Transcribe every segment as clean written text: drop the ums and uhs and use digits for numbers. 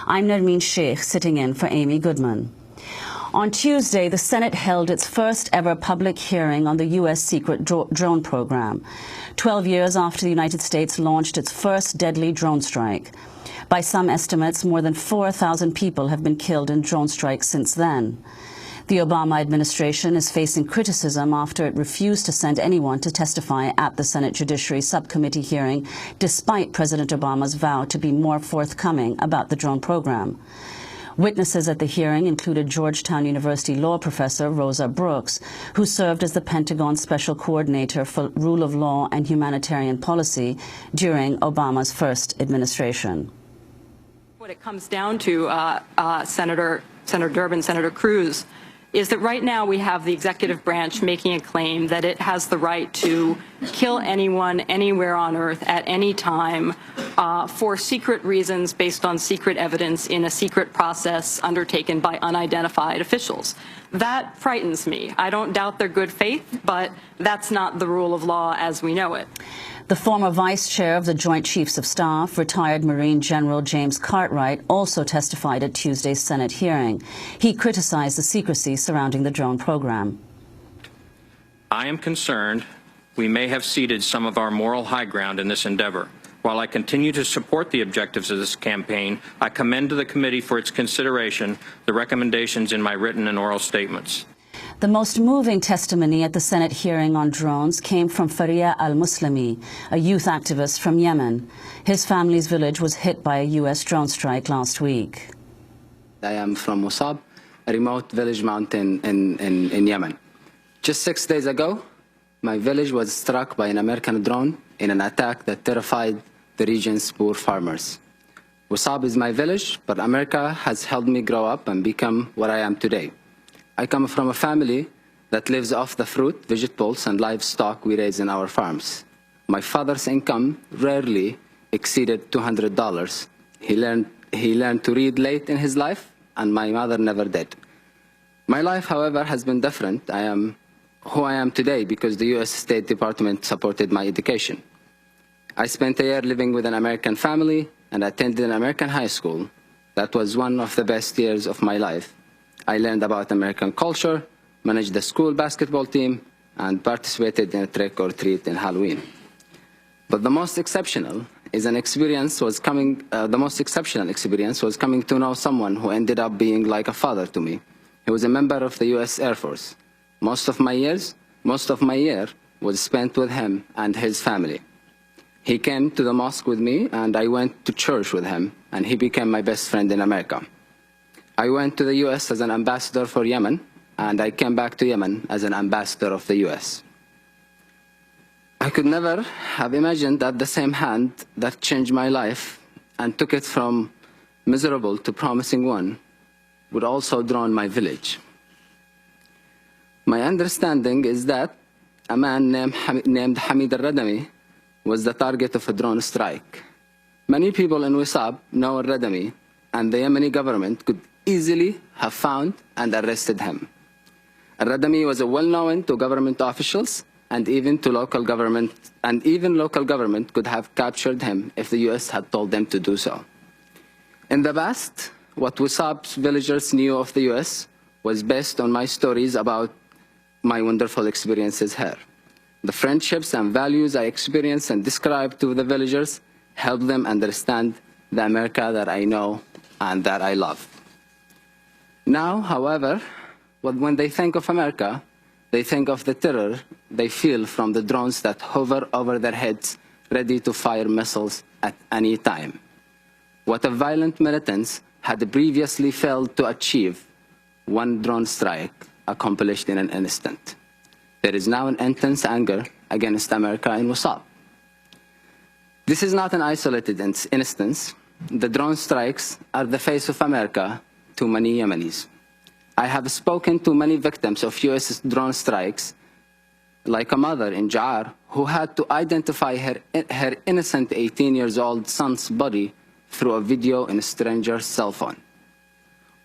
I'm Nermeen Sheikh, sitting in for Amy Goodman. On Tuesday, the Senate held its first ever public hearing on the U.S. secret drone program, 12 years after the United States launched its first deadly drone strike. By some estimates, more than 4,000 people have been killed in drone strikes since then. The Obama administration is facing criticism after it refused to send anyone to testify at the Senate Judiciary Subcommittee hearing, despite President Obama's vow to be more forthcoming about the drone program. Witnesses at the hearing included Georgetown University law professor Rosa Brooks, who served as the Pentagon's special coordinator for rule of law and humanitarian policy during Obama's first administration. What it comes down to, Senator Durbin, Senator Cruz, is that right now we have the executive branch making a claim that it has the right to kill anyone, anywhere on earth, at any time, for secret reasons based on secret evidence in a secret process undertaken by unidentified officials. That frightens me. I don't doubt their good faith, but that's not the rule of law as we know it. The former vice chair of the Joint Chiefs of Staff, retired Marine General James Cartwright, also testified at Tuesday's Senate hearing. He criticized the secrecy surrounding the drone program. I am concerned we may have ceded some of our moral high ground in this endeavor. While I continue to support the objectives of this campaign, I commend to the committee for its consideration the recommendations in my written and oral statements. The most moving testimony at the Senate hearing on drones came from Faria al-Muslimi, a youth activist from Yemen. His family's village was hit by a U.S. drone strike last week. I am from Musab, a remote village mountain in Yemen. Just 6 days ago, my village was struck by an American drone in an attack that terrified the region's poor farmers. Musab is my village, but America has helped me grow up and become what I am today. I come from a family that lives off the fruit, vegetables, and livestock we raise in our farms. My father's income rarely exceeded $200. He learned to read late in his life, and my mother never did. My life, however, has been different. I am who I am today because the U.S. State Department supported my education. I spent a year living with an American family and attended an American high school. That was one of the best years of my life. I learned about American culture, managed the school basketball team, and participated in a trick or treat in Halloween. But the most exceptional experience was coming to know someone who ended up being like a father to me. He was a member of the U.S. Air Force. Most of my year was spent with him and his family. He came to the mosque with me, and I went to church with him, and he became my best friend in America. I went to the U.S. as an ambassador for Yemen, and I came back to Yemen as an ambassador of the U.S. I could never have imagined that the same hand that changed my life and took it from miserable to promising one would also drone my village. My understanding is that a man named Hamid al-Radami was the target of a drone strike. Many people in Wisab know al-Radami, and the Yemeni government could easily have found and arrested him. Al-Radami was well-known to government officials and even to local government, and even local government could have captured him if the U.S. had told them to do so. In the past, what Wisab's villagers knew of the U.S. was based on my stories about my wonderful experiences here. The friendships and values I experienced and described to the villagers helped them understand the America that I know and that I love. Now, however, when they think of America, they think of the terror they feel from the drones that hover over their heads, ready to fire missiles at any time. What a violent militants had previously failed to achieve, one drone strike accomplished in an instant. There is now an intense anger against America in Musab. This is not an isolated instance. The drone strikes are the face of America to many Yemenis. I have spoken to many victims of U.S. drone strikes, like a mother in Jaar who had to identify her innocent 18-year-old son's body through a video in a stranger's cell phone.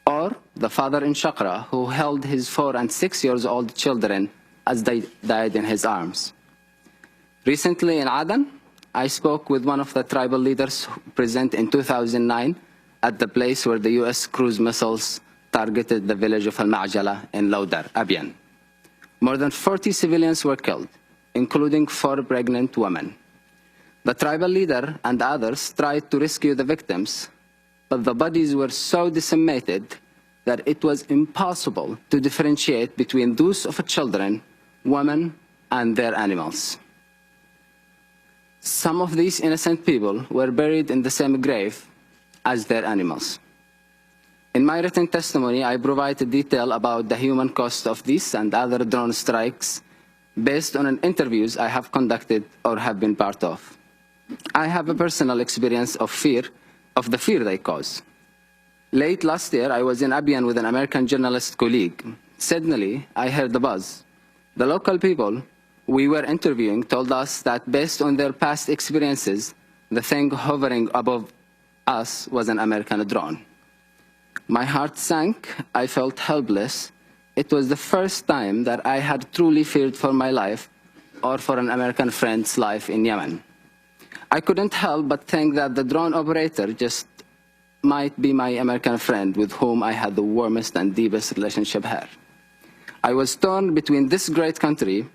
Or the father in Shakra who held his 4- and 6-year-old children as they died in his arms. Recently in Aden, I spoke with one of the tribal leaders present in 2009 at the place where the U.S. cruise missiles targeted the village of Al-Ma'jala in Lawdar, Abyan. More than 40 civilians were killed, including 4 pregnant women. The tribal leader and others tried to rescue the victims, but the bodies were so decimated that it was impossible to differentiate between those of children, women, and their animals. Some of these innocent people were buried in the same grave as their animals. In my written testimony, I provided detail about the human cost of these and other drone strikes based on interviews I have conducted or have been part of. I have a personal experience of the fear they cause. Late last year, I was in Abyan with an American journalist colleague. Suddenly, I heard the buzz. The local people we were interviewing told us that based on their past experiences, the thing hovering above us was an American drone. My heart sank. I felt helpless. It was the first time that I had truly feared for my life or for an American friend's life in Yemen. I couldn't help but think that the drone operator just might be my American friend with whom I had the warmest and deepest relationship here. I was torn between this great country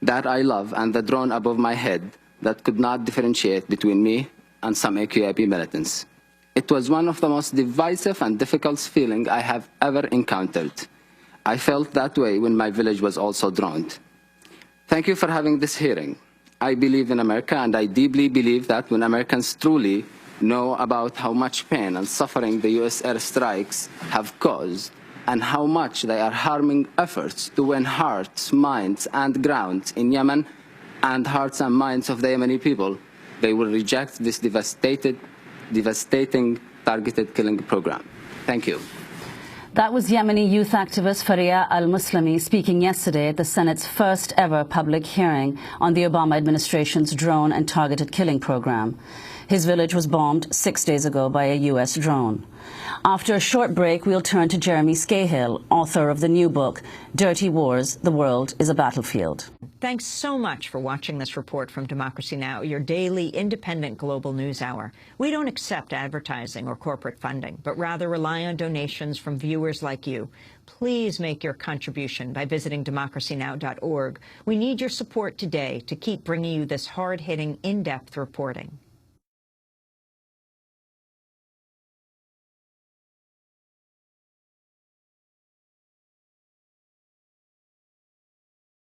that I love and the drone above my head that could not differentiate between me and some AQIP militants. It was one of the most divisive and difficult feelings I have ever encountered. I felt that way when my village was also droned. Thank you for having this hearing. I believe in America, and I deeply believe that when Americans truly know about how much pain and suffering the U.S. airstrikes have caused, and how much they are harming efforts to win hearts, minds, and ground in Yemen, and hearts and minds of the Yemeni people, they will reject this devastating targeted killing program. Thank you. That was Yemeni youth activist Faria al-Muslimi speaking yesterday at the Senate's first ever public hearing on the Obama administration's drone and targeted killing program. His village was bombed 6 days ago by a U.S. drone. After a short break, we'll turn to Jeremy Scahill, author of the new book, Dirty Wars, The World is a Battlefield. Thanks so much for watching this report from Democracy Now!, your daily independent global news hour. We don't accept advertising or corporate funding, but rather rely on donations from viewers like you. Please make your contribution by visiting democracynow.org. We need your support today to keep bringing you this hard-hitting, in-depth reporting.